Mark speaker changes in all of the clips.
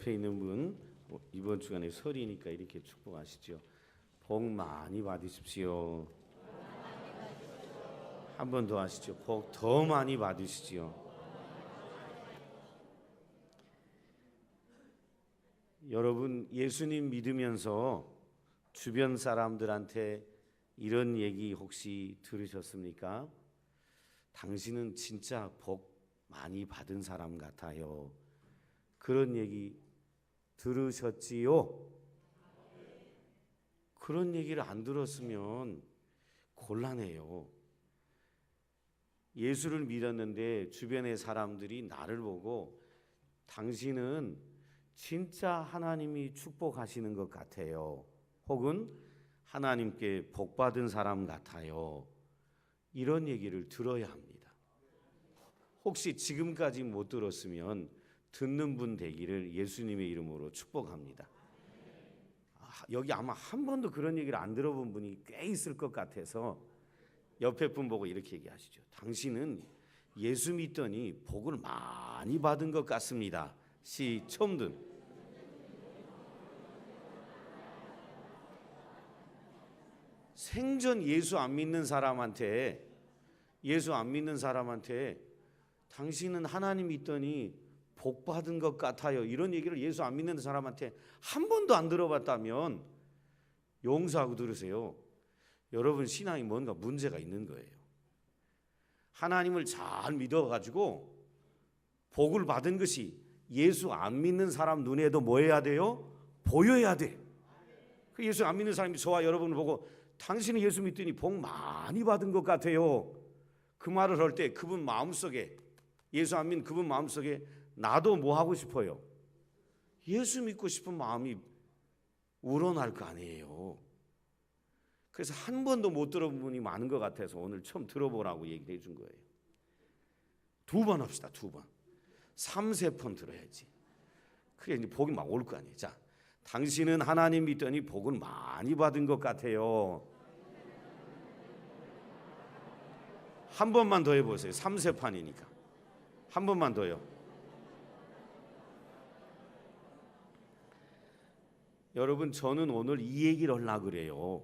Speaker 1: 옆에 있는 분 이번 주간에 설이니까 이렇게 축복하시죠. 복 많이 받으십시오. 한 번 더 하시죠. 복 더 많이 받으시지요. 여러분, 예수님 믿으면서 주변 사람들한테 이런 얘기 혹시 들으셨습니까? 당신은 진짜 복 많이 받은 사람 같아요. 그런 얘기 들으셨지요? 그런 얘기를 안 들었으면 곤란해요. 예수를 믿었는데 주변의 사람들이 나를 보고 당신은 진짜 하나님이 축복하시는 것 같아요. 혹은 하나님께 복 받은 사람 같아요. 이런 얘기를 들어야 합니다. 혹시 지금까지 못 들었으면 듣는 분 되기를 예수님의 이름으로 축복합니다. 여기 아마 한 번도 그런 얘기를 안 들어본 분이 꽤 있을 것 같아서 옆에 분 보고 이렇게 얘기하시죠. 당신은 예수 믿더니 복을 많이 받은 것 같습니다. 처음 듣. 생전 예수 안 믿는 사람한테 당신은 하나님 믿더니 복 받은 것 같아요. 이런 얘기를 예수 안 믿는 사람한테 한 번도 안 들어봤다면 용서하고 들으세요. 여러분 신앙이 뭔가 문제가 있는 거예요. 하나님을 잘 믿어가지고 복을 받은 것이 예수 안 믿는 사람 눈에도 뭐 해야 돼요? 보여야 돼. 그 예수 안 믿는 사람이 저와 여러분을 보고 당신은 예수 믿더니 복 많이 받은 것 같아요. 그 말을 할 때 그분 마음속에, 예수 안 믿는 그분 마음속에 나도 뭐 하고 싶어요? 예수 믿고 싶은 마음이 우러날 거 아니에요. 그래서 한 번도 못 들어본 분이 많은 것 같아서 오늘 처음 들어보라고 얘기를 해준 거예요. 2번 합시다. 2번. 3, 4번 들어야지. 그래 이제 복이 막 올 거 아니에요. 자, 당신은 하나님 믿더니 복을 많이 받은 것 같아요. 한 번만 더 해보세요. 3, 4판이니까. 한 번만 더요. 여러분 저는 오늘 이 얘기를 하려고 그래요.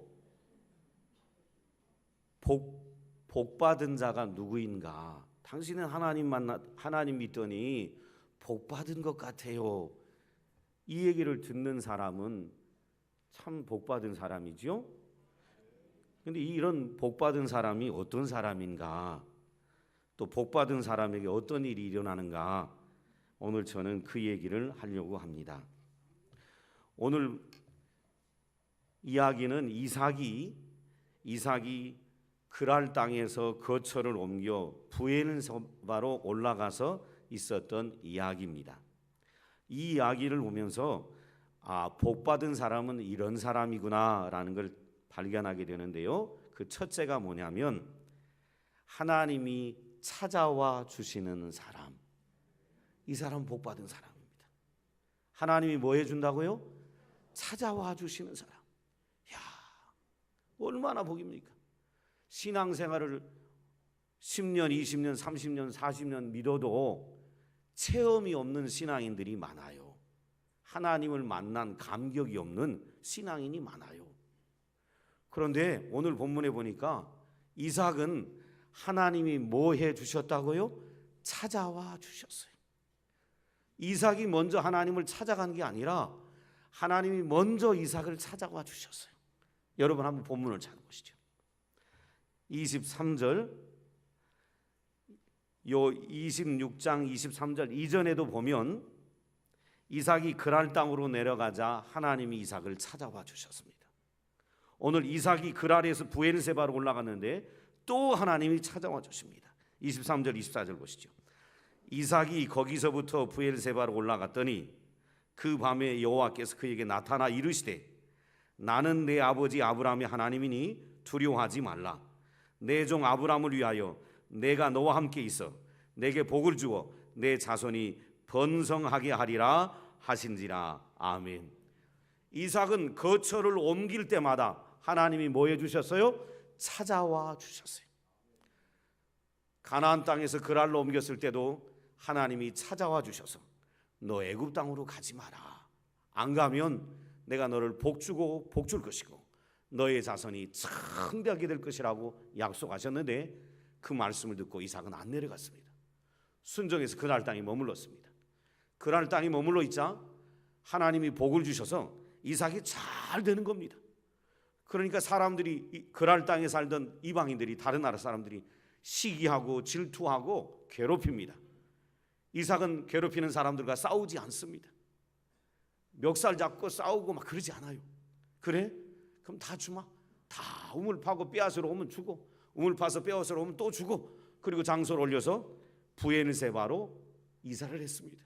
Speaker 1: 복 받은 자가 누구인가? 당신은 하나님 믿더니 복 받은 것 같아요. 이 얘기를 듣는 사람은 참 복 받은 사람이죠. 그런데 이런 복 받은 사람이 어떤 사람인가? 또 복 받은 사람에게 어떤 일이 일어나는가? 오늘 저는 그 얘기를 하려고 합니다. 오늘 이야기는 이삭이 그랄 땅에서 거처를 옮겨 브엘세바로 올라가서 있었던 이야기입니다. 이 이야기를 보면서 복 받은 사람은 이런 사람이구나라는 걸 발견하게 되는데요. 그 첫째가 뭐냐면 하나님이 찾아와 주시는 사람. 이 사람은 복 받은 사람입니다. 하나님이 뭐 해준다고요? 찾아와 주시는 사람. 야, 얼마나 복입니까? 신앙생활을 10년, 20년, 30년, 40년 믿어도 체험이 없는 신앙인들이 많아요. 하나님을 만난 감격이 없는 신앙인이 많아요. 그런데 오늘 본문에 보니까 이삭은 하나님이 뭐 해 주셨다고요? 찾아와 주셨어요. 이삭이 먼저 하나님을 찾아간 게 아니라 하나님이 먼저 이삭을 찾아와 주셨어요. 여러분 한번 본문을 찾아보시죠. 23절, 요 26장 23절 이전에도 보면 이삭이 그랄 땅으로 내려가자 하나님이 이삭을 찾아와 주셨습니다. 오늘 이삭이 그랄에서 브엘세바로 올라갔는데 또 하나님이 찾아와 주십니다. 23절 24절 보시죠. 이삭이 거기서부터 브엘세바로 올라갔더니 그 밤에 여호와께서 그에게 나타나 이르시되 나는 내 아버지 아브라함의 하나님이니 두려워하지 말라. 내 종 아브라함을 위하여 내가 너와 함께 있어 내게 복을 주어 내 자손이 번성하게 하리라 하신지라. 아멘. 이삭은 거처를 옮길 때마다 하나님이 뭐 해주셨어요? 찾아와 주셨어요. 가나안 땅에서 그랄로 옮겼을 때도 하나님이 찾아와 주셔서 너 애굽 땅으로 가지 마라. 안 가면 내가 너를 복주고 복줄 것이고 너의 자손이 창대하게 될 것이라고 약속하셨는데 그 말씀을 듣고 이삭은 안 내려갔습니다. 순종해서 그날 땅에 머물렀습니다. 그날 땅에 머물러 있자 하나님이 복을 주셔서 이삭이 잘 되는 겁니다. 그러니까 사람들이, 그날 땅에 살던 이방인들이, 다른 나라 사람들이 시기하고 질투하고 괴롭힙니다. 이삭은 괴롭히는 사람들과 싸우지 않습니다. 멱살 잡고 싸우고 막 그러지 않아요. 그래? 그럼 다 주마. 다 우물 파고 빼앗으러 오면 주고, 우물 파서 빼앗으러 오면 또 주고, 그리고 장소를 올려서 부엘세바로 이사를 했습니다.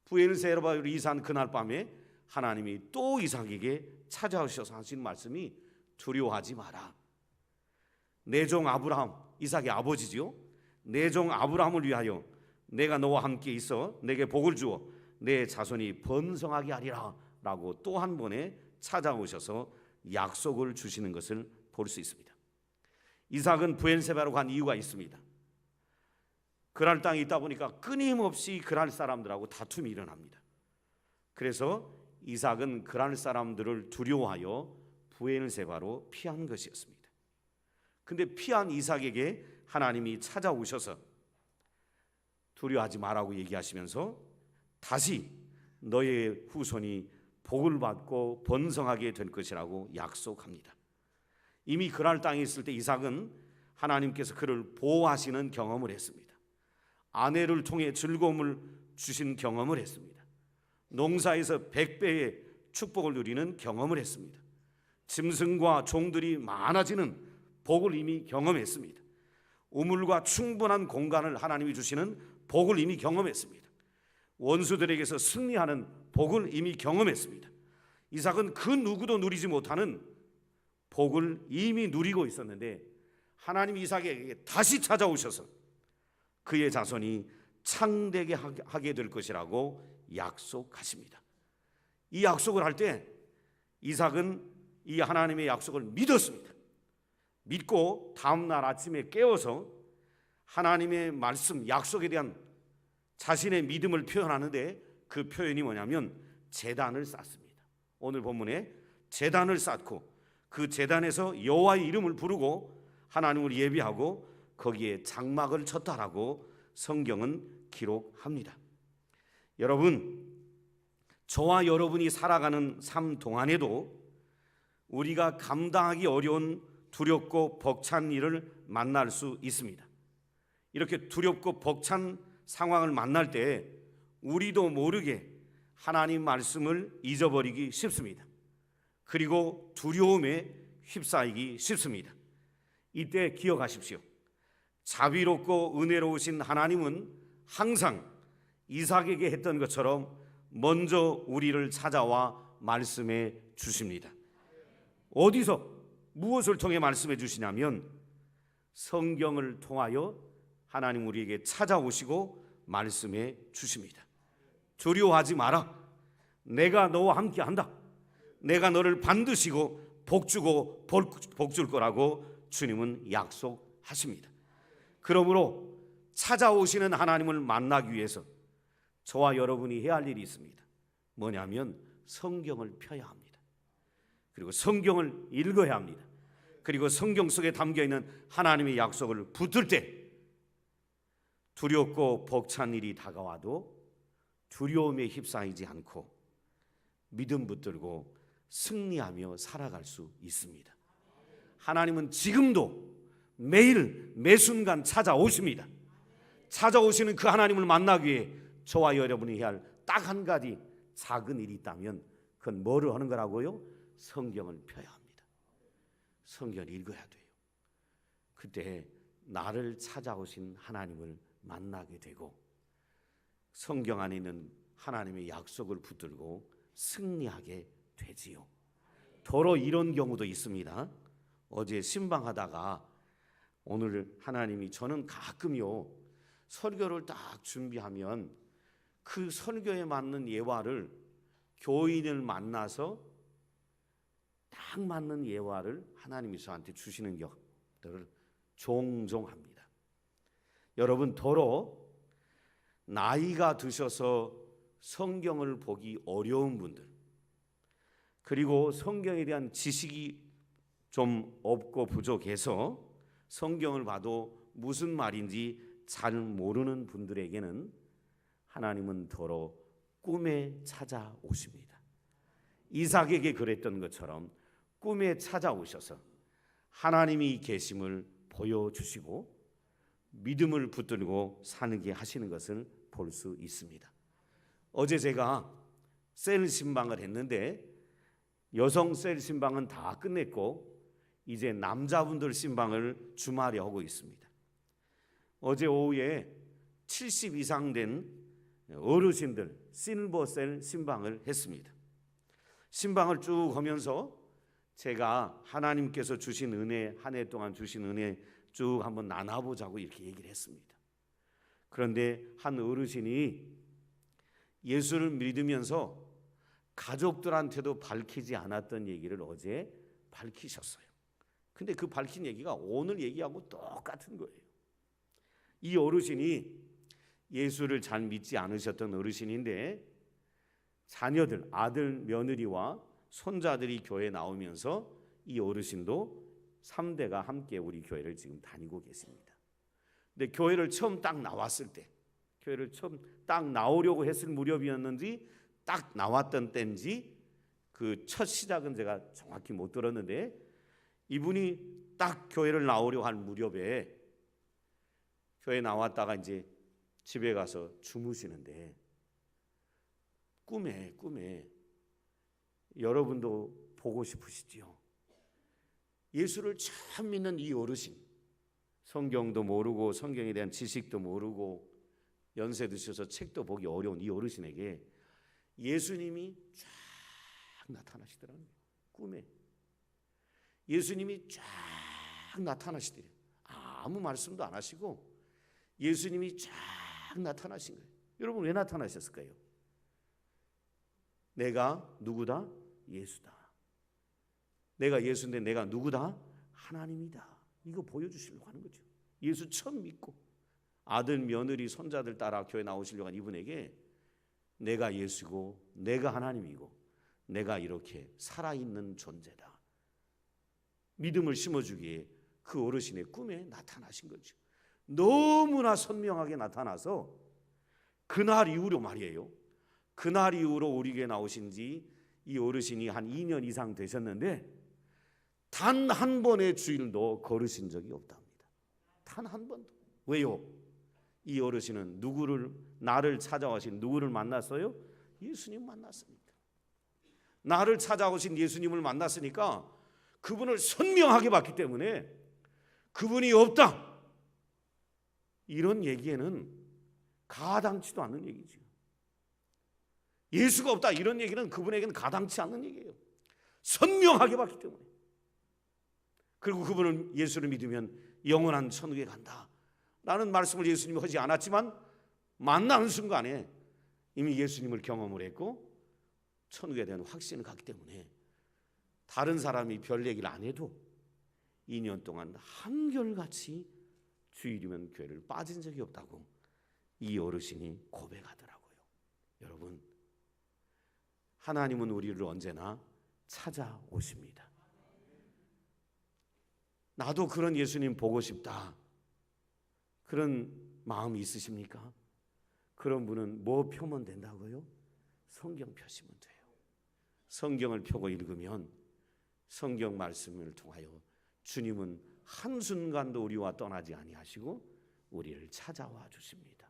Speaker 1: 부엘세바로 이사한 그날 밤에 하나님이 또 이삭에게 찾아오셔서 하신 말씀이 두려워하지 마라. 내 종 아브라함, 이삭의 아버지지요. 내 종 아브라함을 위하여 내가 너와 함께 있어 내게 복을 주어 내 자손이 번성하게 하리라 라고 또 한 번에 찾아오셔서 약속을 주시는 것을 볼 수 있습니다. 이삭은 부엘세바로 간 이유가 있습니다. 그랄 땅에 있다 보니까 끊임없이 그랄 사람들하고 다툼이 일어납니다. 그래서 이삭은 그랄 사람들을 두려워하여 부엘세바로 피한 것이었습니다. 근데 피한 이삭에게 하나님이 찾아오셔서 두려워하지 말라고 얘기하시면서 다시 너의 후손이 복을 받고 번성하게 될 것이라고 약속합니다. 이미 그랄 땅에 있을 때 이삭은 하나님께서 그를 보호하시는 경험을 했습니다. 아내를 통해 즐거움을 주신 경험을 했습니다. 농사에서 100배의 축복을 누리는 경험을 했습니다. 짐승과 종들이 많아지는 복을 이미 경험했습니다. 우물과 충분한 공간을 하나님이 주시는 복을 이미 경험했습니다. 원수들에게서 승리하는 복을 이미 경험했습니다. 이삭은 그 누구도 누리지 못하는 복을 이미 누리고 있었는데 하나님이 이삭에게 다시 찾아오셔서 그의 자손이 창대하게 하게 될 것이라고 약속하십니다. 이 약속을 할 때 이삭은 이 하나님의 약속을 믿었습니다. 믿고 다음날 아침에 깨어서 하나님의 말씀, 약속에 대한 자신의 믿음을 표현하는데 그 표현이 뭐냐면 제단을 쌓습니다. 오늘 본문에 제단을 쌓고 그 제단에서 여호와의 이름을 부르고 하나님을 예비하고 거기에 장막을 쳤다라고 성경은 기록합니다. 여러분, 저와 여러분이 살아가는 삶 동안에도 우리가 감당하기 어려운 두렵고 벅찬 일을 만날 수 있습니다. 이렇게 두렵고 벅찬 상황을 만날 때 우리도 모르게 하나님 말씀을 잊어버리기 쉽습니다. 그리고 두려움에 휩싸이기 쉽습니다. 이때 기억하십시오. 자비롭고 은혜로우신 하나님은 항상 이삭에게 했던 것처럼 먼저 우리를 찾아와 말씀해 주십니다. 어디서 무엇을 통해 말씀해 주시냐면 성경을 통하여 하나님 우리에게 찾아오시고 말씀해 주십니다. 두려워하지 마라. 내가 너와 함께 한다. 내가 너를 반드시고 복주고 복줄 거라고 주님은 약속하십니다. 그러므로 찾아오시는 하나님을 만나기 위해서 저와 여러분이 해야 할 일이 있습니다. 뭐냐면 성경을 펴야 합니다. 그리고 성경을 읽어야 합니다. 그리고 성경 속에 담겨있는 하나님의 약속을 붙들 때 두렵고 벅찬 일이 다가와도 두려움에 휩싸이지 않고 믿음 붙들고 승리하며 살아갈 수 있습니다. 하나님은 지금도 매일 매순간 찾아오십니다. 찾아오시는 그 하나님을 만나기 위해 저와 여러분이 해야 할 딱 한 가지 작은 일이 있다면 그건 뭐를 하는 거라고요? 성경을 펴야 합니다. 성경을 읽어야 돼요. 그때 나를 찾아오신 하나님을 만나게 되고 성경 안에 있는 하나님의 약속을 붙들고 승리하게 되지요. 더러 이런 경우도 있습니다. 어제 신방하다가 오늘 하나님이, 저는 가끔요 설교를 딱 준비하면 그 설교에 맞는 예화를 교인을 만나서 딱 맞는 예화를 하나님이 저한테 주시는 것들을 종종 합니다. 여러분, 더러 나이가 드셔서 성경을 보기 어려운 분들, 그리고 성경에 대한 지식이 좀 없고 부족해서 성경을 봐도 무슨 말인지 잘 모르는 분들에게는 하나님은 더러 꿈에 찾아오십니다. 이삭에게 그랬던 것처럼 꿈에 찾아오셔서 하나님이 계심을 보여주시고 믿음을 붙들고 사는게 하시는 것을 볼 수 있습니다. 어제 제가 셀 신방을 했는데 여성 셀 신방은 다 끝냈고 이제 남자분들 신방을 주말에 하고 있습니다. 어제 오후에 70 이상 된 어르신들 실버셀 신방을 했습니다. 신방을 쭉 하면서 제가 하나님께서 주신 은혜, 한 해 동안 주신 은혜 쭉 한번 나눠보자고 이렇게 얘기를 했습니다. 그런데 한 어르신이 예수를 믿으면서 가족들한테도 밝히지 않았던 얘기를 어제 밝히셨어요. 근데 그 밝힌 얘기가 오늘 얘기하고 똑같은 거예요. 이 어르신이 예수를 잘 믿지 않으셨던 어르신인데 자녀들, 아들, 며느리와 손자들이 교회에 나오면서 이 어르신도 3대가 함께 우리 교회를 지금 다니고 계십니다. 근데 교회를 처음 딱 나왔을 때, 교회를 처음 딱 나오려고 했을 무렵이었는지 딱 나왔던 때인지 그 첫 시작은 제가 정확히 못 들었는데 이분이 딱 교회를 나오려고 할 무렵에 교회 나왔다가 이제 집에 가서 주무시는데 꿈에 여러분도 보고 싶으시지요? 예수를 처음 믿는 이 어르신, 성경도 모르고 성경에 대한 지식도 모르고 연세 드셔서 책도 보기 어려운 이 어르신에게 예수님이 쫙 나타나시더라고요. 꿈에 예수님이 쫙 나타나시더래요. 아무 말씀도 안 하시고 예수님이 쫙 나타나신 거예요. 여러분 왜 나타나셨을까요? 내가 누구다? 예수다. 내가 예수인데 내가 누구다? 하나님이다. 이거 보여주시려고 하는 거죠. 예수 처음 믿고 아들, 며느리, 손자들 따라 교회 나오시려고 한 이분에게 내가 예수고 내가 하나님이고 내가 이렇게 살아있는 존재다. 믿음을 심어주기에 그 어르신의 꿈에 나타나신 거죠. 너무나 선명하게 나타나서 그날 이후로 말이에요. 그날 이후로 우리 교회 나오신 지 이 어르신이 한 2년 이상 되셨는데 단 한 번의 주일도 걸으신 적이 없답니다. 단 한 번도. 왜요? 이 어르신은 나를 찾아오신 누구를 만났어요? 예수님 만났습니다. 나를 찾아오신 예수님을 만났으니까 그분을 선명하게 봤기 때문에 그분이 없다 이런 얘기에는 가당치도 않는 얘기죠. 예수가 없다 이런 얘기는 그분에게는 가당치 않는 얘기예요. 선명하게 봤기 때문에. 그리고 그분은 예수를 믿으면 영원한 천국에 간다 라는 말씀을 예수님이 하지 않았지만 만나는 순간에 이미 예수님을 경험을 했고 천국에 대한 확신을 갖기 때문에 다른 사람이 별 얘기를 안 해도 2년 동안 한결같이 주일이면 교회를 빠진 적이 없다고 이 어르신이 고백하더라고요. 여러분, 하나님은 우리를 언제나 찾아오십니다. 나도 그런 예수님 보고 싶다. 그런 마음이 있으십니까? 그런 분은 뭐 펴면 된다고요? 성경 펴시면 돼요. 성경을 펴고 읽으면 성경 말씀을 통하여 주님은 한순간도 우리와 떠나지 아니하시고 우리를 찾아와 주십니다.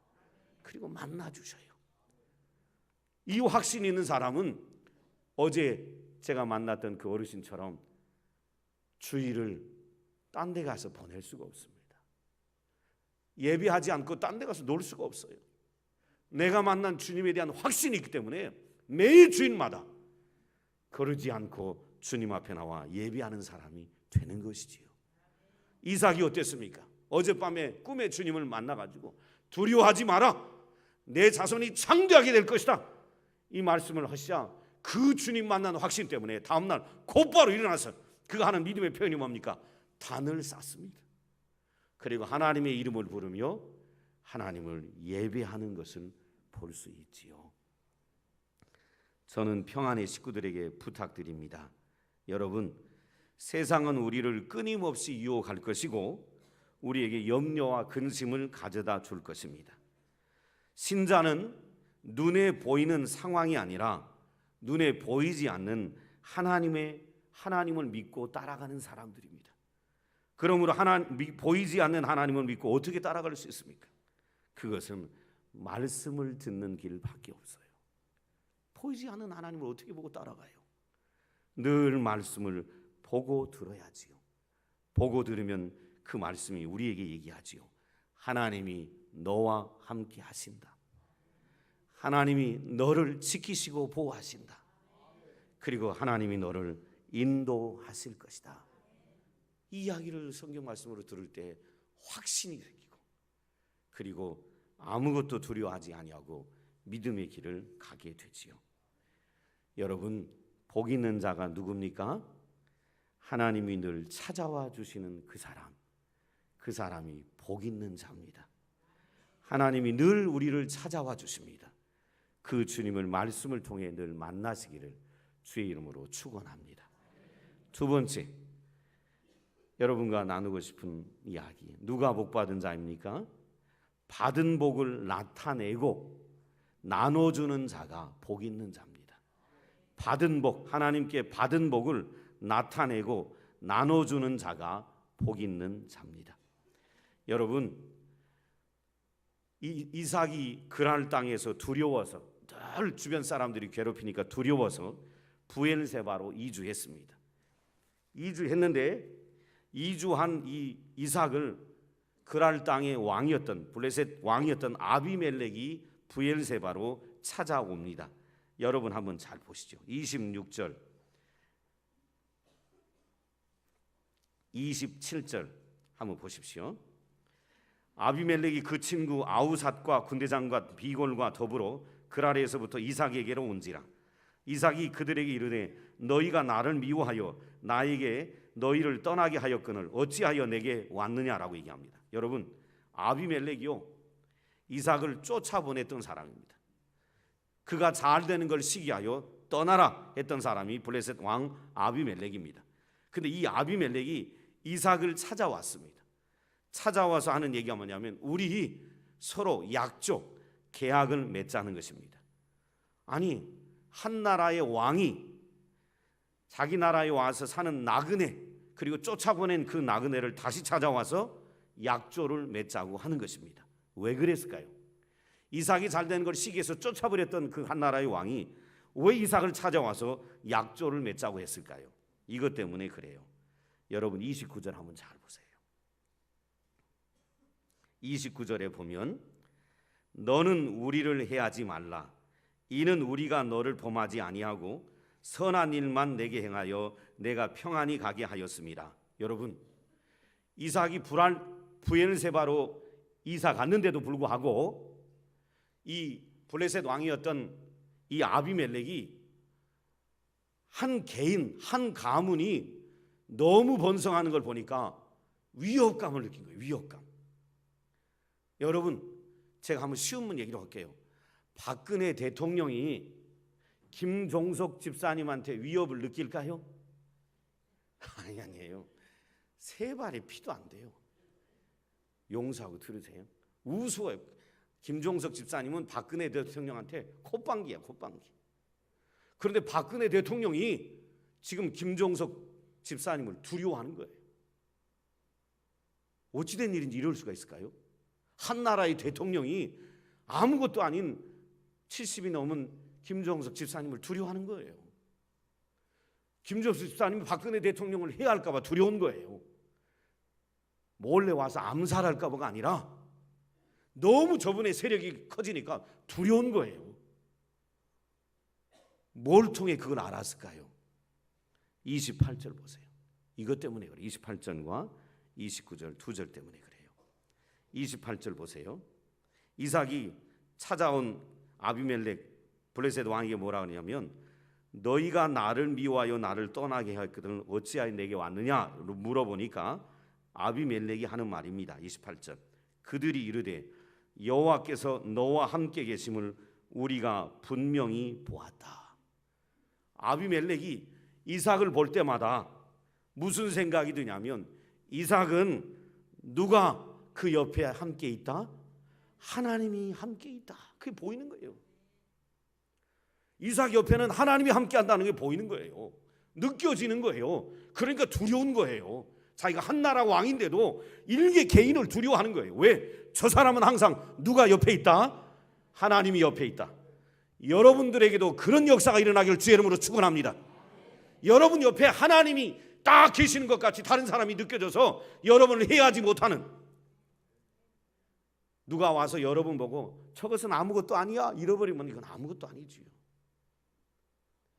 Speaker 1: 그리고 만나 주셔요. 이 확신이 있는 사람은 어제 제가 만났던 그 어르신처럼 주일을 딴 데 가서 보낼 수가 없습니다. 예배하지 않고 딴 데 가서 놀 수가 없어요. 내가 만난 주님에 대한 확신이 있기 때문에 매일 주일마다 거르지 않고 주님 앞에 나와 예배하는 사람이 되는 것이지요. 이삭이 어땠습니까? 어젯밤에 꿈에 주님을 만나가지고 두려워하지 마라. 내 자손이 창대하게 될 것이다. 이 말씀을 하시자 그 주님 만난 확신 때문에 다음날 곧바로 일어나서 그가 하는 믿음의 표현이 뭡니까? 단을 쌓습니다. 그리고 하나님의 이름을 부르며 하나님을 예배하는 것을 볼 수 있지요. 저는 평안의 식구들에게 부탁드립니다. 여러분, 세상은 우리를 끊임없이 유혹할 것이고 우리에게 염려와 근심을 가져다 줄 것입니다. 신자는 눈에 보이는 상황이 아니라 눈에 보이지 않는 하나님을 믿고 따라가는 사람들입니다. 그러므로 보이지 않는 하나님을 믿고 어떻게 따라갈 수 있습니까? 그것은 말씀을 듣는 길밖에 없어요. 보이지 않는 하나님을 어떻게 보고 따라가요? 늘 말씀을 보고 들어야지요. 보고 들으면 그 말씀이 우리에게 얘기하지요. 하나님이 너와 함께 하신다. 하나님이 너를 지키시고 보호하신다. 그리고 하나님이 너를 인도하실 것이다. 이 이야기를 성경 말씀으로 들을 때 확신이 생기고, 그리고 아무것도 두려워하지 아니하고 믿음의 길을 가게 되지요. 여러분, 복 있는 자가 누굽니까? 하나님이 늘 찾아와 주시는 그 사람이 복 있는 자입니다. 하나님이 늘 우리를 찾아와 주십니다. 그 주님을 말씀을 통해 늘 만나시기를 주의 이름으로 축원합니다. 두 번째, 여러분과 나누고 싶은 이야기, 누가 복 받은 자입니까? 받은 복을 나타내고 나눠주는 자가 복 있는 자입니다. 받은 복, 하나님께 받은 복을 나타내고 나눠주는 자가 복 있는 자입니다. 여러분, 이삭이 그랄 땅에서 두려워서, 늘 주변 사람들이 괴롭히니까 두려워서 부엘세바로 이주했습니다. 이주했는데 이주한 이 이삭을 그랄 땅의 왕이었던 블레셋 왕이었던 아비멜렉이 부엘세바로 찾아옵니다. 여러분 한번 잘 보시죠. 26절 27절 한번 보십시오. 아비멜렉이 그 친구 아우삿과 군대장과 비골과 더불어 그랄에서부터 이삭에게로 온지라. 이삭이 그들에게 이르되 너희가 나를 미워하여 나에게 너희를 떠나게 하였거늘 어찌하여 내게 왔느냐라고 얘기합니다. 여러분, 아비멜렉이요, 이삭을 쫓아보냈던 사람입니다. 그가 잘 되는 걸 시기하여 떠나라 했던 사람이 블레셋 왕 아비멜렉입니다. 근데 이 아비멜렉이 이삭을 찾아왔습니다. 찾아와서 하는 얘기가 뭐냐면 우리 서로 약속, 계약을 맺자는 것입니다. 아니, 한 나라의 왕이 자기 나라에 와서 사는 나그네, 그리고 쫓아보낸 그 나그네를 다시 찾아와서 약조를 맺자고 하는 것입니다. 왜 그랬을까요? 이삭이 잘 되는 걸 시기해서 쫓아버렸던 그 한 나라의 왕이 왜 이삭을 찾아와서 약조를 맺자고 했을까요? 이것 때문에 그래요. 여러분 29절 한번 잘 보세요. 29절에 보면 너는 우리를 해하지 말라. 이는 우리가 너를 범하지 아니하고 선한 일만 내게 행하여 내가 평안히 가게 하였습니다. 여러분, 이삭이 부엘세바로 이사 갔는데도 불구하고 이 블레셋 왕이었던 이 아비멜렉이 한 개인, 한 가문이 너무 번성하는 걸 보니까 위협감을 느낀 거예요. 위협감. 여러분, 제가 한번 쉬운 얘기로 할게요. 박근혜 대통령이 김종석 집사님한테 위협을 느낄까요? 아니에요. 세 발의 피도 안 돼요. 용서하고 들으세요. 우스워요. 김종석 집사님은 박근혜 대통령한테 콧방귀야, 콧방귀. 그런데 박근혜 대통령이 지금 김종석 집사님을 두려워하는 거예요. 어찌된 일인지 이럴 수가 있을까요? 한 나라의 대통령이 아무것도 아닌 70이 넘은 김종석 집사님을 두려워하는 거예요. 김종석 집사님이 박근혜 대통령을 해야 할까 봐 두려운 거예요. 몰래 와서 암살할까 봐가 아니라 너무 저분의 세력이 커지니까 두려운 거예요. 뭘 통해 그걸 알았을까요? 28절 보세요. 이것 때문에 그래요. 28절과 29절 두 절 때문에 그래요. 28절 보세요. 이삭이 찾아온 아비멜렉 블레셋 왕에게 뭐라 하냐면 너희가 나를 미워하여 나를 떠나게 하였거든 어찌하여 내게 왔느냐 물어보니까 아비멜렉이 하는 말입니다. 28절 그들이 이르되 여호와께서 너와 함께 계심을 우리가 분명히 보았다. 아비멜렉이 이삭을 볼 때마다 무슨 생각이 드냐면, 이삭은 누가 그 옆에 함께 있다? 하나님이 함께 있다. 그게 보이는 거예요. 이삭 옆에는 하나님이 함께 한다는 게 보이는 거예요. 느껴지는 거예요. 그러니까 두려운 거예요. 자기가 한 나라 왕인데도 일개 개인을 두려워하는 거예요. 왜? 저 사람은 항상 누가 옆에 있다? 하나님이 옆에 있다. 여러분들에게도 그런 역사가 일어나기를 주의 이름으로 축원합니다. 여러분 옆에 하나님이 딱 계시는 것 같이 다른 사람이 느껴져서 여러분을 해하지 못하는, 누가 와서 여러분 보고 저것은 아무것도 아니야 잃어버리면 이건 아무것도 아니지요.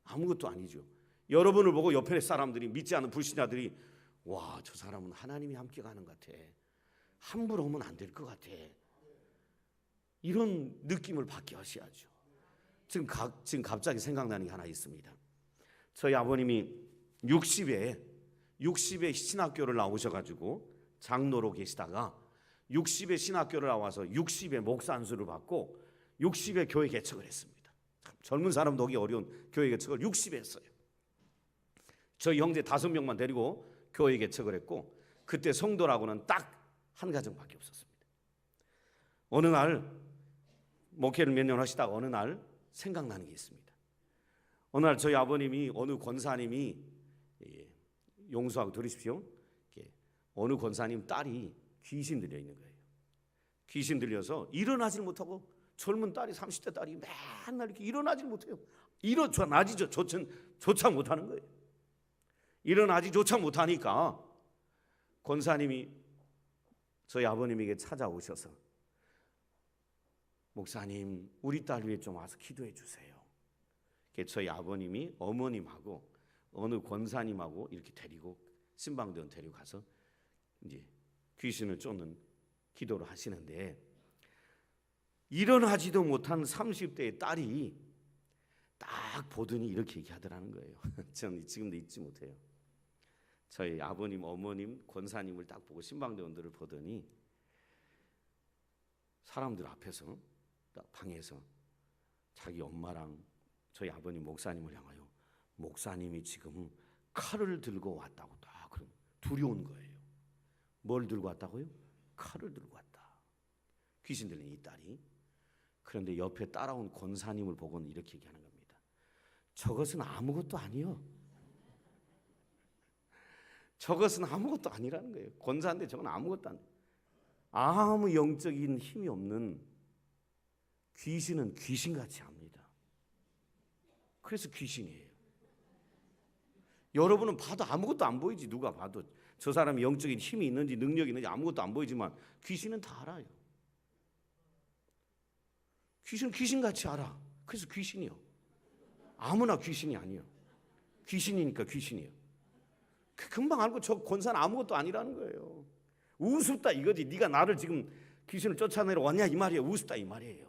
Speaker 1: 아무것도 아니죠. 여러분을 보고 옆에 사람들이, 믿지 않는 불신자들이, 와, 저 사람은 하나님이 함께 가는 것 같아, 함부로 오면 안 될 것 같아, 이런 느낌을 받게 하셔야죠. 지금 갑자기 생각나는 게 하나 있습니다. 저희 아버님이 60에 신학교를 나오셔가지고 장로로 계시다가 60에 신학교를 나와서 60에 목사 안수를 받고 60에 교회 개척을 했습니다. 젊은 사람도 오기 어려운 교회 개척을 60에 했어요. 저희 형제 5명만 데리고 교회 개척을 했고, 그때 성도라고는 딱 한 가정밖에 없었습니다. 어느 날 목회를 몇 년 하시다가 어느 날 생각나는 게 있습니다. 어느 날 저희 아버님이, 어느 권사님이, 용서하고 들으십시오, 어느 권사님 딸이 귀신 들려 있는 거예요. 귀신 들려서 일어나질 못하고, 젊은 딸이, 30대 딸이 맨날 이렇게 일어나질 못해요. 일어나지조차 못하는 거예요. 일어나지조차 못하니까 권사님이 저희 아버님에게 찾아오셔서, 목사님, 우리 딸 위해 좀 와서 기도해 주세요. 저희 아버님이 어머님하고 어느 권사님하고 이렇게 데리고, 신방대원 데리고 가서 이제 귀신을 쫓는 기도를 하시는데, 일어나지도 못한 30대의 딸이 딱 보더니 이렇게 얘기하더라는 거예요. 저는 지금도 잊지 못해요. 저희 아버님, 어머님, 권사님을 딱 보고 신방대원들을 보더니 사람들 앞에서 딱 방에서 자기 엄마랑 저희 아버님 목사님을 향하여, 목사님이 지금 칼을 들고 왔다고 딱 그런, 두려운 거예요. 뭘 들고 왔다고요? 칼을 들고 왔다. 귀신 들린 이 딸이. 그런데 옆에 따라온 권사님을 보고는 이렇게 얘기하는 겁니다. 저것은 아무것도 아니요. 저것은 아무것도 아니라는 거예요. 권사인데 저건 아무것도 아니에요. 아무 영적인 힘이 없는 귀신은 귀신같이 합니다. 그래서 귀신이에요. 여러분은 봐도 아무것도 안 보이지. 누가 봐도 저 사람이 영적인 힘이 있는지 능력이 있는지 아무것도 안 보이지만 귀신은 다 알아요. 귀신은 귀신같이 알아. 그래서 귀신이요. 아무나 귀신이 아니에요. 귀신이니까 귀신이에요. 금방 알고 저 권사는 아무것도 아니라는 거예요. 우습다 이거지. 네가 나를 지금 귀신을 쫓아내러 왔냐 이 말이에요. 우습다 이 말이에요.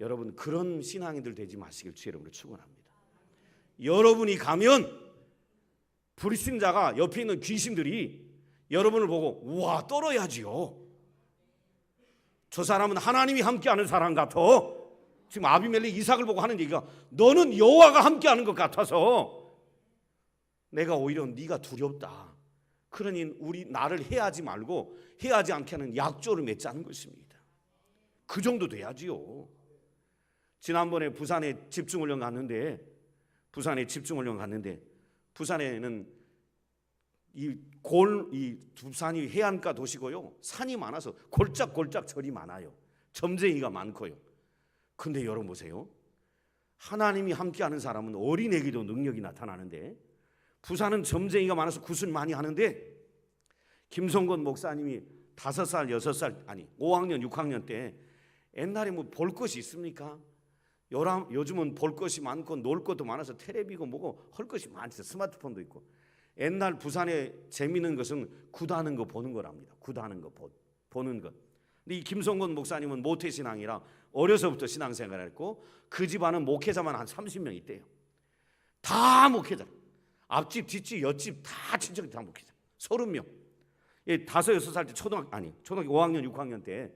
Speaker 1: 여러분, 그런 신앙인들 되지 마시길 주의 이름으로 축원합니다. 여러분이 가면 불신자가 옆에 있는 귀신들이 여러분을 보고 우와 떨어야지요. 저 사람은 하나님이 함께하는 사람 같아. 지금 아비멜렉 이삭을 보고 하는 얘기가, 너는 여호와가 함께하는 것 같아서 내가 오히려 네가 두렵다. 그러니 나를 해하지 말고 해하지 않게 하는 약조를 맺자는 것입니다. 그 정도 돼야지요. 지난번에 부산에 집중훈련 갔는데, 부산에는 이 부산이 해안가 도시고요, 산이 많아서 골짝골짝 절이 많아요. 점쟁이가 많고요. 근데 여러분 보세요. 하나님이 함께하는 사람은 어린애기도 능력이 나타나는데, 부산은 점쟁이가 많아서 굿을 많이 하는데, 김성건 목사님이 5살, 6살, 아니 5학년, 6학년 때, 옛날에 뭐 볼 것이 있습니까? 요즘은 볼 것이 많고 놀 것도 많아서 텔레비고 뭐고 할 것이 많죠. 스마트폰도 있고. 옛날 부산에 재미있는 것은 굿하는 거 보는 거랍니다. 굿하는 거 보는 것. 근데 이 김성건 목사님은 모태신앙이라 어려서부터 신앙생활을 했고, 그 집안은 목회자만 한 30명 있대요. 다 목회자. 앞집, 뒷집, 옆집 다 친척이 다 목회자. 30명. 5, 6살 때 초등학교 5학년, 6학년 때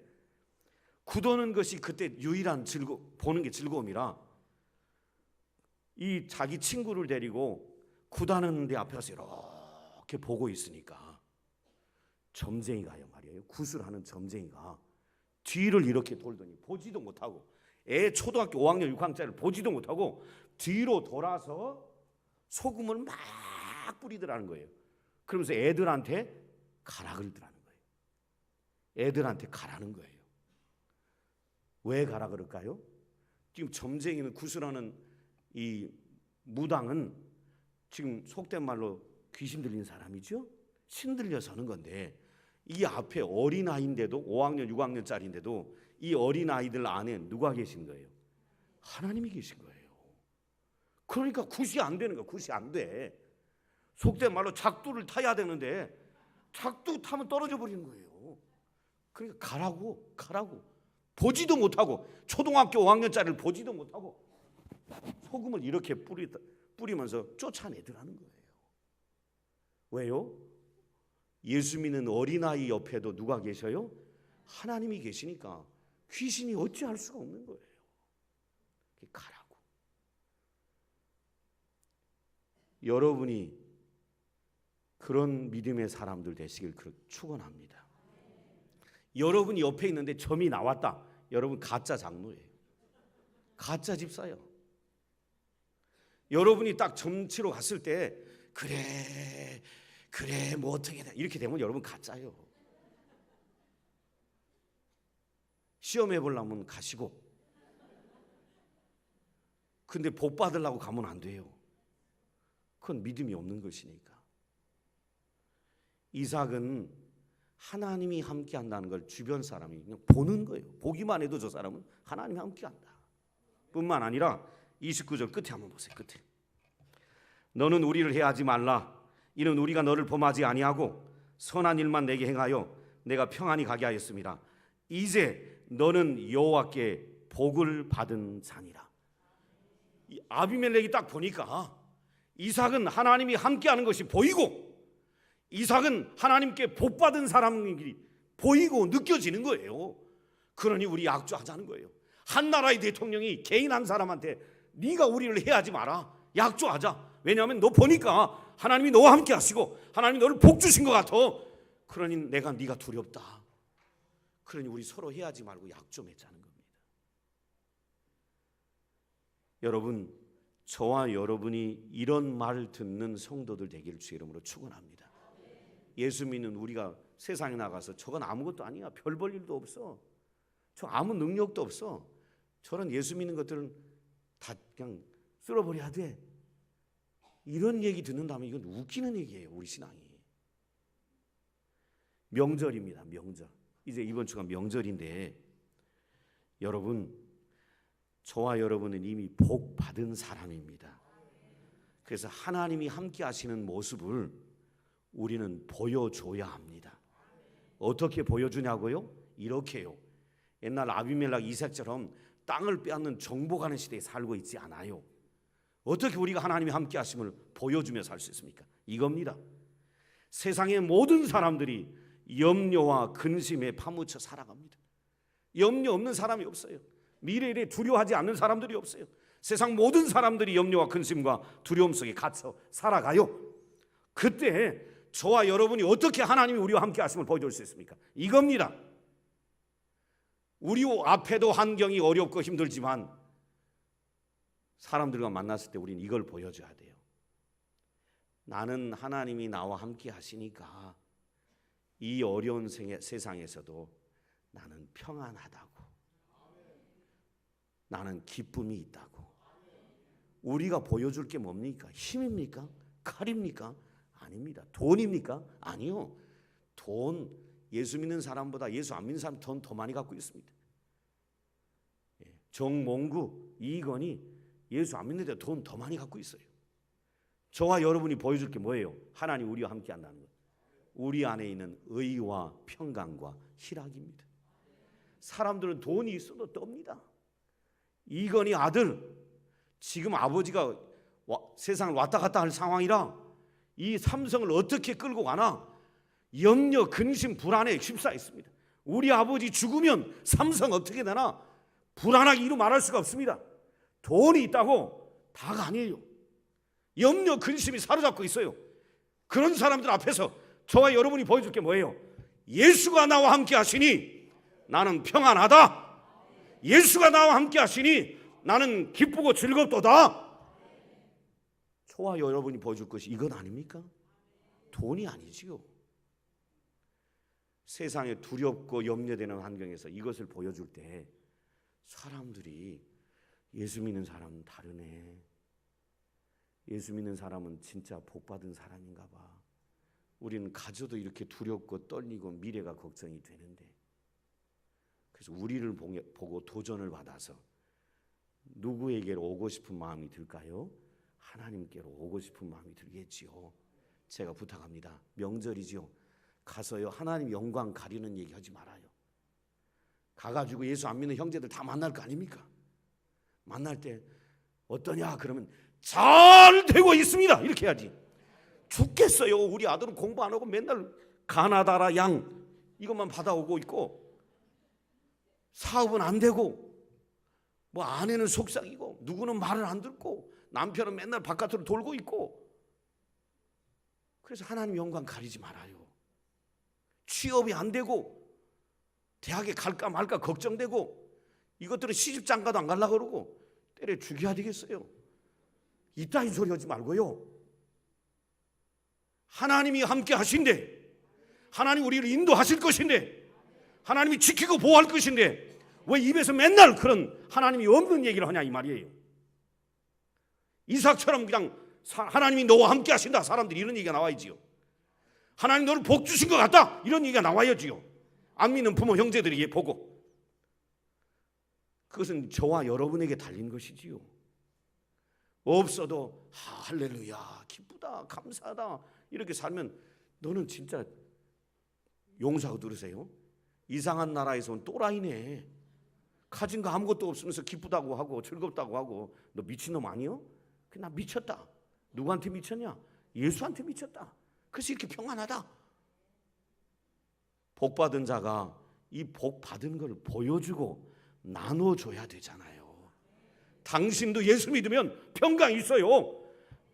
Speaker 1: 굿오는 것이 그때 유일한 보는 게 즐거움이라 이 자기 친구를 데리고 굿하는 데 앞에서 이렇게 보고 있으니까 점쟁이가요 말이에요. 굿을 하는 점쟁이가 뒤를 이렇게 돌더니 보지도 못하고, 애 초등학교 5학년 6학년짜리를 보지도 못하고 뒤로 돌아서 소금을 막 뿌리더라는 거예요. 그러면서 애들한테 가라 그러더라는 거예요. 애들한테 가라는 거예요. 왜 가라 그럴까요? 지금 점쟁이는 구슬하는 이 무당은 지금 속된 말로 귀신 들린 사람이죠. 신 들려서 하는 건데, 이 앞에 어린아이인데도 5학년 6학년짜리인데도 이 어린아이들 안에 누가 계신 거예요? 하나님이 계신 거예요. 그러니까 굿이 안 되는 거야. 굿이 안 돼. 속된 말로 작두를 타야 되는데 작두 타면 떨어져 버리는 거예요. 그러니까 가라고 보지도 못하고, 초등학교 5학년짜리를 보지도 못하고 소금을 이렇게 뿌리면서 쫓아내더라는 거예요. 왜요? 예수 믿는 어린아이 옆에도 누가 계셔요? 하나님이 계시니까 귀신이 어찌할 수가 없는 거예요. 가라고. 여러분이 그런 믿음의 사람들 되시길 축원합니다. 여러분이 옆에 있는데 점이 나왔다. 여러분 가짜 장로예요. 가짜 집사예요. 여러분이 딱 점치러 갔을 때 그래 뭐 어떻게 돼 이렇게 되면 여러분 가짜예요. 시험해 보려면 가시고, 근데 복 받으려고 가면 안 돼요. 그건 믿음이 없는 것이니까. 이삭은 하나님이 함께 한다는 걸 주변 사람이 그냥 보는 거예요. 보기만 해도 저 사람은 하나님이 함께 한다. 뿐만 아니라 29절 끝에 한번 보세요. 끝에. 너는 우리를 해하지 말라. 이는 우리가 너를 범하지 아니하고 선한 일만 내게 행하여 내가 평안히 가게 하였습니다. 이제 너는 여호와께 복을 받은 자니라. 아비멜렉이 딱 보니까 이삭은 하나님이 함께하는 것이 보이고, 이삭은 하나님께 복 받은 사람이 보이고 느껴지는 거예요. 그러니 우리 약조하자는 거예요. 한 나라의 대통령이 개인 한 사람한테 네가 우리를 해하지 마라, 약조하자. 왜냐하면 너 보니까 하나님이 너와 함께 하시고 하나님이 너를 복 주신 것 같아. 그러니 내가 네가 두렵다. 그러니 우리 서로 해하지 말고 약조 맺자는 겁니다. 여러분, 저와 여러분이 이런 말을 듣는 성도들 되기를 주의 이름으로 축원합니다. 예수 믿는 우리가 세상에 나가서 저건 아무것도 아니야, 별 볼 일도 없어, 저 아무 능력도 없어, 저런 예수 믿는 것들은 다 그냥 쓸어버려야 돼, 이런 얘기 듣는다면 이건 웃기는 얘기예요. 우리 신앙이. 명절입니다. 명절. 이제 이번 주가 명절인데, 여러분, 저와 여러분은 이미 복 받은 사람입니다. 그래서 하나님이 함께 하시는 모습을 우리는 보여줘야 합니다. 어떻게 보여주냐고요? 이렇게요. 옛날 아비멜렉 이삭처럼 땅을 빼앗는 정복하는 시대에 살고 있지 않아요. 어떻게 우리가 하나님이 함께 하심을 보여주며 살 수 있습니까? 이겁니다. 세상의 모든 사람들이 염려와 근심에 파묻혀 살아갑니다. 염려 없는 사람이 없어요. 미래에 두려워하지 않는 사람들이 없어요. 세상 모든 사람들이 염려와 근심과 두려움 속에 갇혀 살아가요. 그때 저와 여러분이 어떻게 하나님이 우리와 함께 하심을 보여줄 수 있습니까? 이겁니다. 우리 앞에도 환경이 어렵고 힘들지만 사람들과 만났을 때 우리는 이걸 보여줘야 돼요. 나는 하나님이 나와 함께 하시니까 이 어려운 세상에서도 나는 평안하다고, 나는 기쁨이 있다고. 우리가 보여줄 게 뭡니까? 힘입니까? 칼입니까? 아닙니다. 돈입니까? 아니요. 돈, 예수 믿는 사람보다 예수 안 믿는 사람 돈 더 많이 갖고 있습니다. 정몽구, 이건희 예수 안 믿는데 돈 더 많이 갖고 있어요. 저와 여러분이 보여줄 게 뭐예요? 하나님 우리와 함께 한다는 것. 우리 안에 있는 의와 평강과 희락입니다. 사람들은 돈이 있어도 떱니다. 이건희 아들, 지금 아버지가 세상을 왔다 갔다 할 상황이라 이 삼성을 어떻게 끌고 가나 염려, 근심, 불안에 휩싸였습니다. 우리 아버지 죽으면 삼성 어떻게 되나 불안하게 이루 말할 수가 없습니다. 돈이 있다고 다가 아니에요. 염려, 근심이 사로잡고 있어요. 그런 사람들 앞에서 저와 여러분이 보여줄 게 뭐예요? 예수가 나와 함께 하시니 나는 평안하다. 예수가 나와 함께 하시니 나는 기쁘고 즐겁도다. 저와 여러분이 보여줄 것이 이건 아닙니까? 돈이 아니지요. 세상에 두렵고 염려되는 환경에서 이것을 보여줄 때 사람들이 예수 믿는 사람은 다르네. 예수 믿는 사람은 진짜 복받은 사람인가 봐. 우리는 가져도 이렇게 두렵고 떨리고 미래가 걱정이 되는데. 그래서 우리를 보고 도전을 받아서 누구에게로 오고 싶은 마음이 들까요? 하나님께로 오고 싶은 마음이 들겠지요. 제가 부탁합니다. 명절이지요. 가서요 하나님 영광 가리는 얘기 하지 말아요. 가가지고 예수 안 믿는 형제들 다 만날 거 아닙니까? 만날 때 어떠냐 그러면 잘 되고 있습니다 이렇게 해야지. 죽겠어요. 우리 아들은 공부 안 하고 맨날 가나다라 양 이것만 받아오고 있고 사업은 안 되고 뭐 아내는 속삭이고 누구는 말을 안 듣고 남편은 맨날 바깥으로 돌고 있고. 그래서 하나님 영광 가리지 말아요. 취업이 안 되고 대학에 갈까 말까 걱정되고 이것들은 시집장가도 안 가려고 그러고 때려 죽여야 되겠어요. 이따위 소리 하지 말고요. 하나님이 함께 하신대. 하나님 우리를 인도하실 것인데 하나님이 지키고 보호할 것인데 왜 입에서 맨날 그런 하나님이 없는 얘기를 하냐 이 말이에요. 이삭처럼 그냥 하나님이 너와 함께 하신다 사람들이 이런 얘기가 나와야지요. 하나님 너를 복 주신 것 같다 이런 얘기가 나와야지요. 안 믿는 부모 형제들이 보고. 그것은 저와 여러분에게 달린 것이지요. 없어도 할렐루야 기쁘다 감사하다 이렇게 살면 너는 진짜 용서하고 들으세요. 이상한 나라에서 온 또라이네. 가진 거 아무것도 없으면서 기쁘다고 하고 즐겁다고 하고 너 미친놈 아니요? 나 미쳤다. 누구한테 미쳤냐? 예수한테 미쳤다. 그래서 이렇게 평안하다. 복 받은 자가 이 복 받은 걸 보여주고 나눠줘야 되잖아요. 당신도 예수 믿으면 평강이 있어요.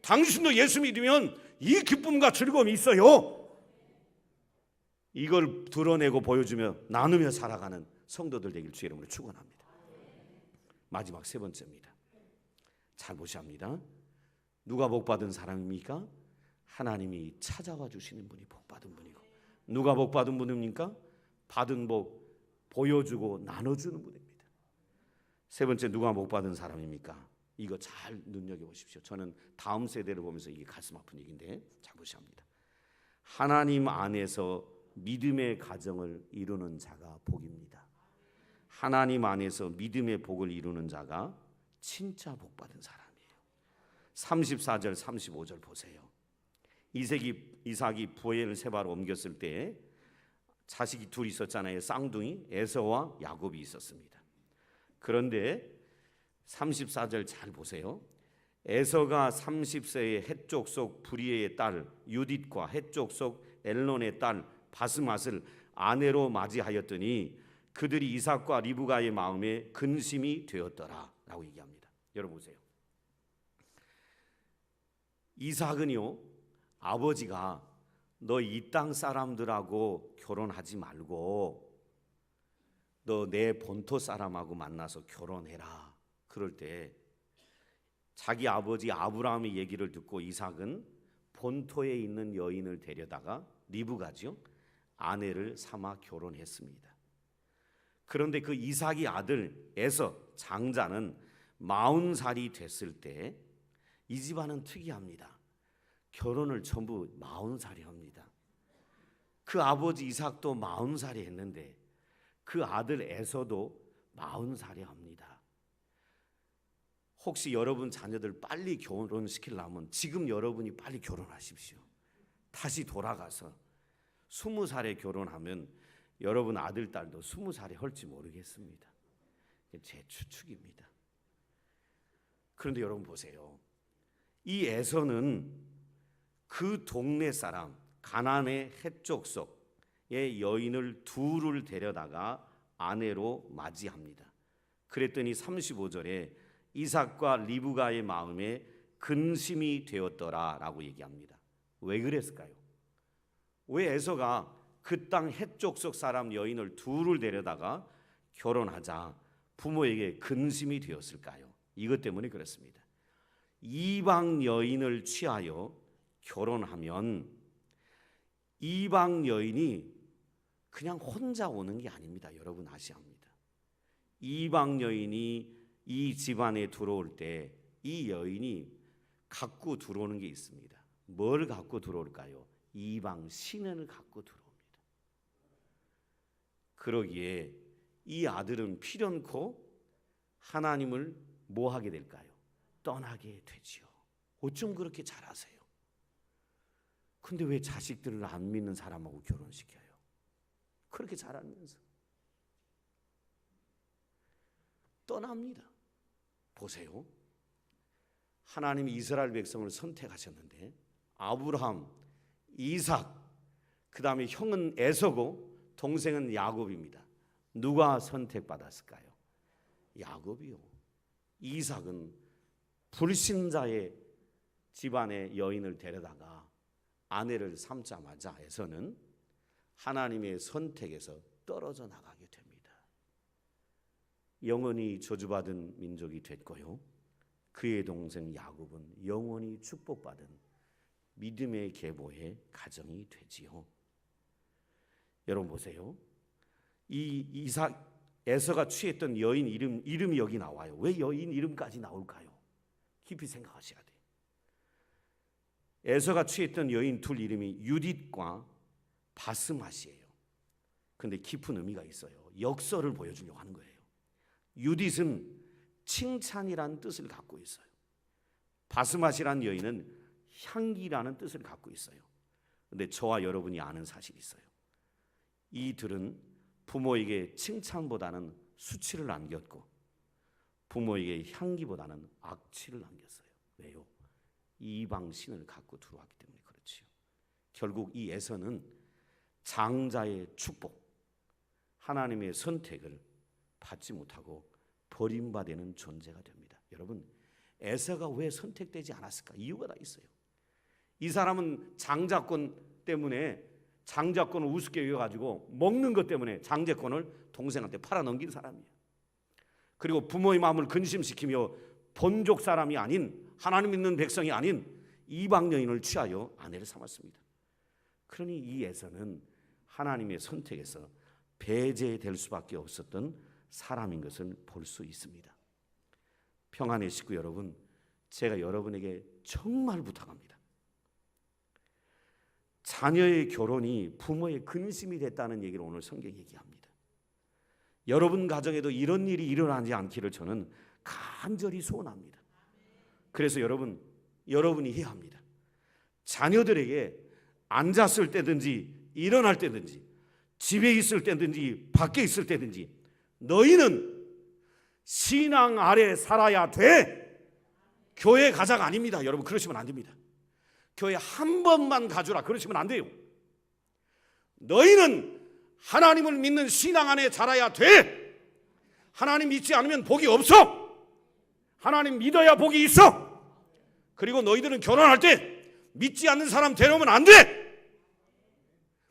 Speaker 1: 당신도 예수 믿으면 이 기쁨과 즐거움이 있어요. 이걸 드러내고 보여주며 나누며 살아가는 성도들 되길 주의 이름으로 축원합니다. 마지막 세 번째입니다. 잘 보셔야 합니다. 누가 복받은 사람입니까? 하나님이 찾아와 주시는 분이 복받은 분이고. 누가 복받은 분입니까? 받은 복 보여주고 나눠주는 분입니다. 세 번째 누가 복받은 사람입니까? 이거 잘 눈여겨보십시오. 저는 다음 세대를 보면서 이게 가슴 아픈 얘기인데 잘 보셔야 합니다. 하나님 안에서 믿음의 가정을 이루는 자가 복입니다. 하나님 안에서 믿음의 복을 이루는 자가 진짜 복받은 사람이에요. 34절 35절 보세요. 이삭이 부엘세바로 옮겼을 때 자식이 둘 있었잖아요. 쌍둥이 에서와 야곱이 있었습니다. 그런데 34절 잘 보세요. 에서가 30세의 헷족 속 브리에의 딸 유딧과 헷족 속 엘론의 딸 바스맛을 아내로 맞이하였더니 그들이 이삭과 리브가의 마음에 근심이 되었더라 라고 얘기합니다. 여러분 보세요. 이삭은요 아버지가 너 이 땅 사람들하고 결혼하지 말고 너 내 본토 사람하고 만나서 결혼해라. 그럴 때 자기 아버지 아브라함의 얘기를 듣고 이삭은 본토에 있는 여인을 데려다가 리브가죠 아내를 삼아 결혼했습니다. 그런데 그 이삭의 아들 에서 장자는 40살이 됐을 때 이 집안은 특이합니다. 결혼을 전부 40살이 합니다. 그 아버지 이삭도 40살이 했는데 그 아들 에서도 40살이 합니다. 혹시 여러분 자녀들 빨리 결혼시키려면 지금 여러분이 빨리 결혼하십시오. 다시 돌아가서 20살에 결혼하면 여러분 아들 딸도 20살에 할지 모르겠습니다. 제 추측입니다. 그런데 여러분 보세요. 이 에서는 그 동네 사람 가나안의 헷족 속의 여인을 둘을 데려다가 아내로 맞이합니다. 그랬더니 35절에 이삭과 리브가의 마음에 근심이 되었더라라고 얘기합니다. 왜 그랬을까요? 왜 에서가 그 땅 헷족 속 사람 여인을 둘을 데려다가 결혼하자 부모에게 근심이 되었을까요? 이것 때문에 그렇습니다. 이방 여인을 취하여 결혼하면 이방 여인이 그냥 혼자 오는 게 아닙니다. 여러분 아셔야 합니다. 이방 여인이 이 집안에 들어올 때 이 여인이 갖고 들어오는 게 있습니다. 뭘 갖고 들어올까요? 이방 신을 갖고 들어옵니다. 그러기에 이 아들은 필연코 하나님을 뭐 하게 될까요? 떠나게 되지요. 어쩜 그렇게 잘하세요? 근데 왜 자식들을 안 믿는 사람하고 결혼시켜요? 그렇게 잘하면서 떠납니다. 보세요. 하나님이 이스라엘 백성을 선택하셨는데 아브라함, 이삭, 그 다음에 형은 에서고 동생은 야곱입니다. 누가 선택받았을까요? 야곱이요. 이삭은 불신자의 집안의 여인을 데려다가 아내를 삼자마자 에서는 하나님의 선택에서 떨어져 나가게 됩니다. 영원히 저주받은 민족이 됐고요. 그의 동생 야곱은 영원히 축복받은 믿음의 계보의 가정이 되지요. 여러분 보세요. 이 이삭 에서가 취했던 여인 이름이 여기 나와요. 왜 여인 이름까지 나올까요? 깊이 생각하셔야 돼요. 에서가 취했던 여인 둘 이름이 유딧과 바스맛이에요. 근데 깊은 의미가 있어요. 역설을 보여주려고 하는 거예요. 유딧은 칭찬이라는 뜻을 갖고 있어요. 바스맛이라는 여인은 향기라는 뜻을 갖고 있어요. 근데 저와 여러분이 아는 사실이 있어요. 이 둘은 부모에게 칭찬보다는 수치를 남겼고 부모에게 향기보다는 악취를 남겼어요. 왜요? 이방 신을 갖고 들어왔기 때문에 그렇지요. 결국 이 에서는 장자의 축복, 하나님의 선택을 받지 못하고 버림받는 존재가 됩니다. 여러분, 에서가 왜 선택되지 않았을까? 이유가 다 있어요. 이 사람은 장자권 때문에 장자권을 우습게 여겨가지고 먹는 것 때문에 장자권을 동생한테 팔아넘긴 사람이에요. 그리고 부모의 마음을 근심시키며 본족 사람이 아닌 하나님 믿는 백성이 아닌 이방 여인을 취하여 아내를 삼았습니다. 그러니 이 에서는 하나님의 선택에서 배제될 수밖에 없었던 사람인 것을 볼 수 있습니다. 평안의 식구 여러분, 제가 여러분에게 정말 부탁합니다. 자녀의 결혼이 부모의 근심이 됐다는 얘기를 오늘 성경이 얘기합니다. 여러분 가정에도 이런 일이 일어나지 않기를 저는 간절히 소원합니다. 그래서 여러분이 해야 합니다. 자녀들에게 앉았을 때든지 일어날 때든지 집에 있을 때든지 밖에 있을 때든지 너희는 신앙 아래 살아야 돼. 교회 가자가 아닙니다. 여러분 그러시면 안 됩니다. 교회 한 번만 가주라 그러시면 안 돼요. 너희는 하나님을 믿는 신앙 안에 자라야 돼. 하나님 믿지 않으면 복이 없어. 하나님 믿어야 복이 있어. 그리고 너희들은 결혼할 때 믿지 않는 사람 데려오면 안 돼.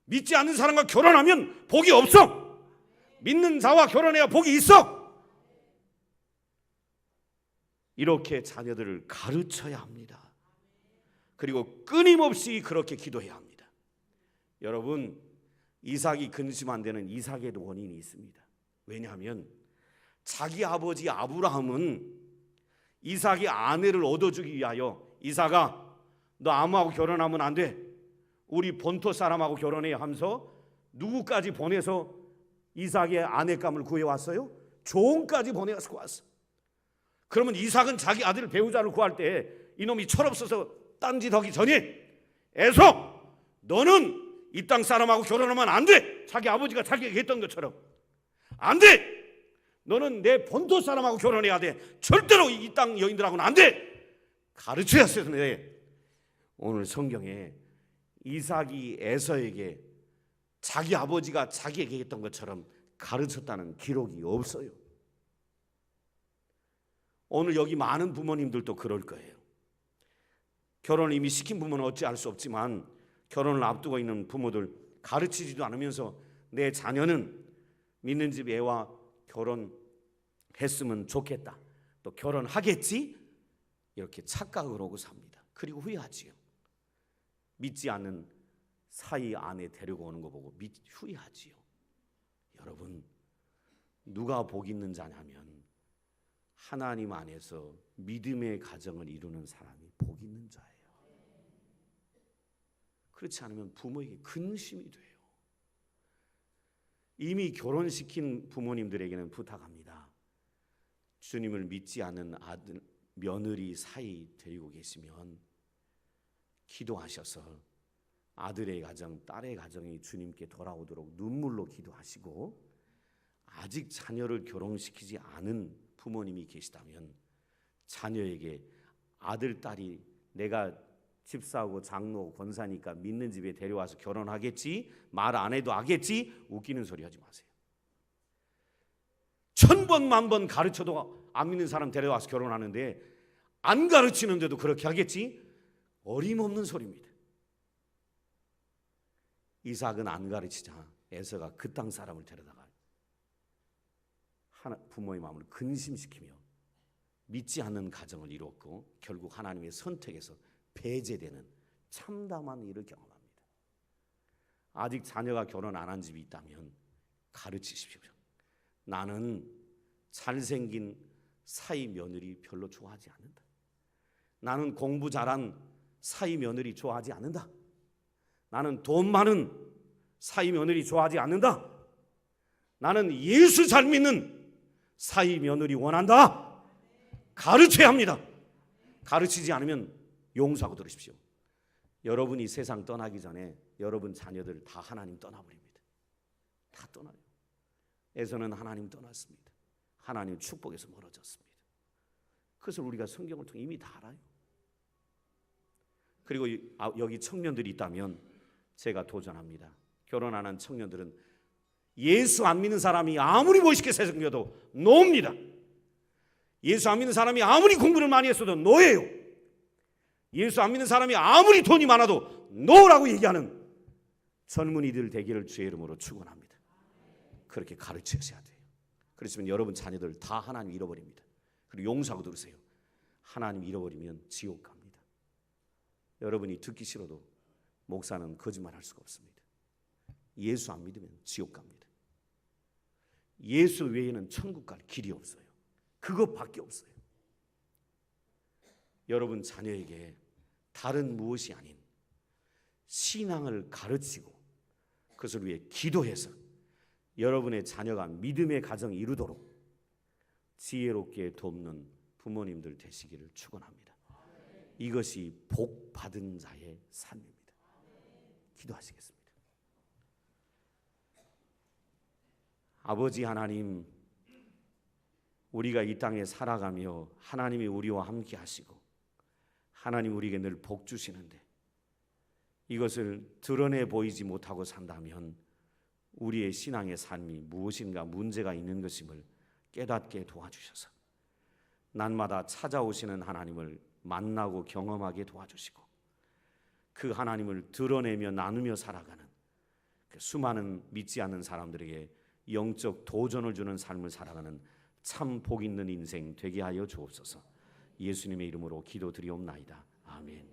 Speaker 1: 믿지 않는 사람과 결혼하면 복이 없어. 믿는 자와 결혼해야 복이 있어. 이렇게 자녀들을 가르쳐야 합니다. 그리고 끊임없이 그렇게 기도해야 합니다. 여러분, 이삭이 근심 안 되는 이삭에도 원인이 있습니다. 왜냐하면 자기 아버지 아브라함은 이삭의 아내를 얻어주기 위하여 이삭아 너 아무하고 결혼하면 안 돼. 우리 본토 사람하고 결혼해야 하면서 누구까지 보내서 이삭의 아내감을 구해왔어요? 종까지 보내서 왔어. 그러면 이삭은 자기 아들 배우자를 구할 때 이놈이 철없어서 딴짓 하기 전에 에서 너는 이 땅 사람하고 결혼하면 안 돼. 자기 아버지가 자기에게 했던 것처럼 안 돼. 너는 내 본토 사람하고 결혼해야 돼. 절대로 이 땅 여인들하고는 안 돼. 가르쳐야 했는데 오늘 성경에 이삭이 에서에게 자기 아버지가 자기에게 했던 것처럼 가르쳤다는 기록이 없어요. 오늘 여기 많은 부모님들도 그럴 거예요. 결혼을 이미 시킨 부모는 어찌할 수 없지만 결혼을 앞두고 있는 부모들, 가르치지도 않으면서 내 자녀는 믿는 집 애와 결혼했으면 좋겠다, 또 결혼하겠지, 이렇게 착각을 하고 삽니다. 그리고 후회하지요. 믿지 않는 사이 안에 데리고 오는 거 보고 후회하지요. 여러분, 누가 복 있는 자냐면 하나님 안에서 믿음의 가정을 이루는 사람이 복 있는 자예요. 그렇지 않으면 부모에게 근심이 돼요. 이미 결혼시킨 부모님들에게는 부탁합니다. 주님을 믿지 않는 아들, 며느리 사이 데리고 계시면 기도하셔서 아들의 가정, 딸의 가정이 주님께 돌아오도록 눈물로 기도하시고, 아직 자녀를 결혼시키지 않은 부모님이 계시다면 자녀에게 아들, 딸이 내가 집사하고 장로, 권사니까 믿는 집에 데려와서 결혼하겠지, 말 안 해도 하겠지, 웃기는 소리 하지 마세요. 1000번 만번 가르쳐도 안 믿는 사람 데려와서 결혼하는데 안 가르치는데도 그렇게 하겠지? 어림없는 소리입니다. 이삭은 안 가르치자 에서가 그 땅 사람을 데려다가 부모의 마음을 근심시키며 믿지 않는 가정을 이뤘고, 결국 하나님의 선택에서 배제되는 참담한 일을 경험합니다. 아직 자녀가 결혼 안 한 집이 있다면 가르치십시오. 나는 잘생긴 사위 며느리 별로 좋아하지 않는다. 나는 공부 잘한 사위 며느리 좋아하지 않는다. 나는 돈 많은 사위 며느리 좋아하지 않는다. 나는 예수 잘 믿는 사위 며느리 원한다. 가르쳐야 합니다. 가르치지 않으면 용서하고 들으십시오. 여러분이 세상 떠나기 전에 여러분 자녀들 다 하나님 떠나버립니다. 다 떠나요. 에서는 하나님 떠났습니다. 하나님 축복에서 멀어졌습니다. 그것을 우리가 성경을 통해 이미 다 알아요. 그리고 여기 청년들이 있다면 제가 도전합니다. 결혼 안 한 청년들은 예수 안 믿는 사람이 아무리 멋있게 세상겨도 노입니다. 예수 안 믿는 사람이 아무리 공부를 많이 했어도 노예요. 예수 안 믿는 사람이 아무리 돈이 많아도 노라고 얘기하는 젊은이들 되기를 주의 이름으로 축원합니다. 그렇게 가르치셔야 돼요. 그렇지만 여러분 자녀들 다 하나님 잃어버립니다. 그리고 용서하고 들으세요. 하나님 잃어버리면 지옥 갑니다. 여러분이 듣기 싫어도 목사는 거짓말할 수가 없습니다. 예수 안 믿으면 지옥 갑니다. 예수 외에는 천국 갈 길이 없어요. 그것밖에 없어요. 여러분 자녀에게 다른 무엇이 아닌 신앙을 가르치고 그것을 위해 기도해서 여러분의 자녀가 믿음의 가정을 이루도록 지혜롭게 돕는 부모님들 되시기를 축원합니다. 이것이 복 받은 자의 삶입니다. 기도하시겠습니다. 아버지 하나님, 우리가 이 땅에 살아가며 하나님이 우리와 함께 하시고 하나님 우리에게 늘 복 주시는데 이것을 드러내 보이지 못하고 산다면 우리의 신앙의 삶이 무엇인가 문제가 있는 것임을 깨닫게 도와주셔서 날마다 찾아오시는 하나님을 만나고 경험하게 도와주시고 그 하나님을 드러내며 나누며 살아가는 그 수많은 믿지 않는 사람들에게 영적 도전을 주는 삶을 살아가는 참 복 있는 인생 되게 하여 주옵소서. 예수님의 이름으로 기도드리옵나이다. 아멘.